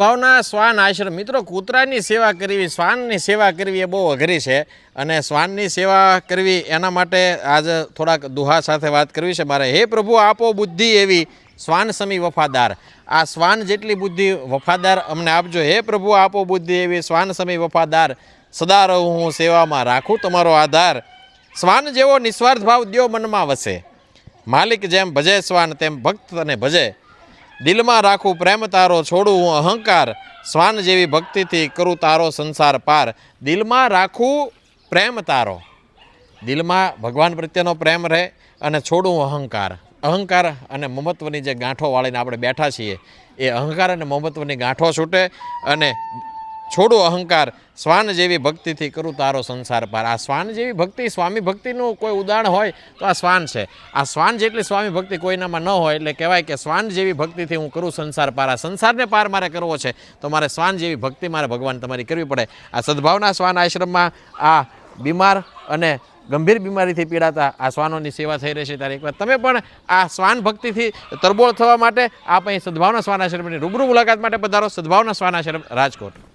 ભાવના શ્વાન આશ્રમ મિત્રો, કૂતરાની સેવા કરવી, શ્વાનની સેવા કરવી એ બહુ અઘરી છે અને શ્વાનની સેવા કરવી એના માટે આજે થોડાક દુહા સાથે વાત કરવી છે મારે. હે પ્રભુ, આપો બુદ્ધિ એવી શ્વાન સમી વફાદાર. આ શ્વાન જેટલી બુદ્ધિ વફાદાર અમને આપજો. હે પ્રભુ, આપો બુદ્ધિ એવી શ્વાન સમી વફાદાર. સદા રહું હું સેવામાં, રાખું તમારો આધાર. શ્વાન જેવો નિસ્વાર્થ ભાવ દ્યો મનમાં વસે. માલિક જેમ ભજે શ્વાન તેમ ભક્તને ભજે. દિલમાં રાખું પ્રેમ તારો, છોડું હું અહંકાર. શ્વાન જેવી ભક્તિથી કરું તારો સંસાર પાર. દિલમાં રાખું પ્રેમ તારો, દિલમાં ભગવાન પ્રત્યેનો પ્રેમ રહે અને છોડું અહંકાર. અહંકાર અને મમત્વની જે ગાંઠો વાળીને આપણે બેઠા છીએ એ અહંકાર અને મમત્વની ગાંઠો છૂટે અને છોડું અહંકાર. શ્વાન જેવી ભક્તિથી કરું તારો સંસાર પાર. આ શ્વાન જેવી ભક્તિ, સ્વામી ભક્તિનું કોઈ ઉદાહરણ હોય તો આ શ્વાન છે. આ શ્વાન જેટલી સ્વામી ભક્તિ કોઈનામાં ન હોય એટલે કહેવાય કે શ્વાન જેવી ભક્તિથી હું કરું સંસાર પાર. આ સંસારને પાર મારે કરવો છે તો મારે શ્વાન જેવી ભક્તિ મારે ભગવાન તમારી કરવી પડે. આ સદભાવના શ્વાન આશ્રમમાં આ બીમાર અને ગંભીર બીમારીથી પીડાતા આ શ્વાનોની સેવા થઈ રહી છે. ત્યારે એકવાર તમે પણ આ શ્વાન ભક્તિથી તરબોળ થવા માટે આપ અહીં સદભાવના શ્વાન આશ્રમની રૂબરૂ મુલાકાત માટે પધારો. સદભાવના શ્વાન આશ્રમ, રાજકોટ.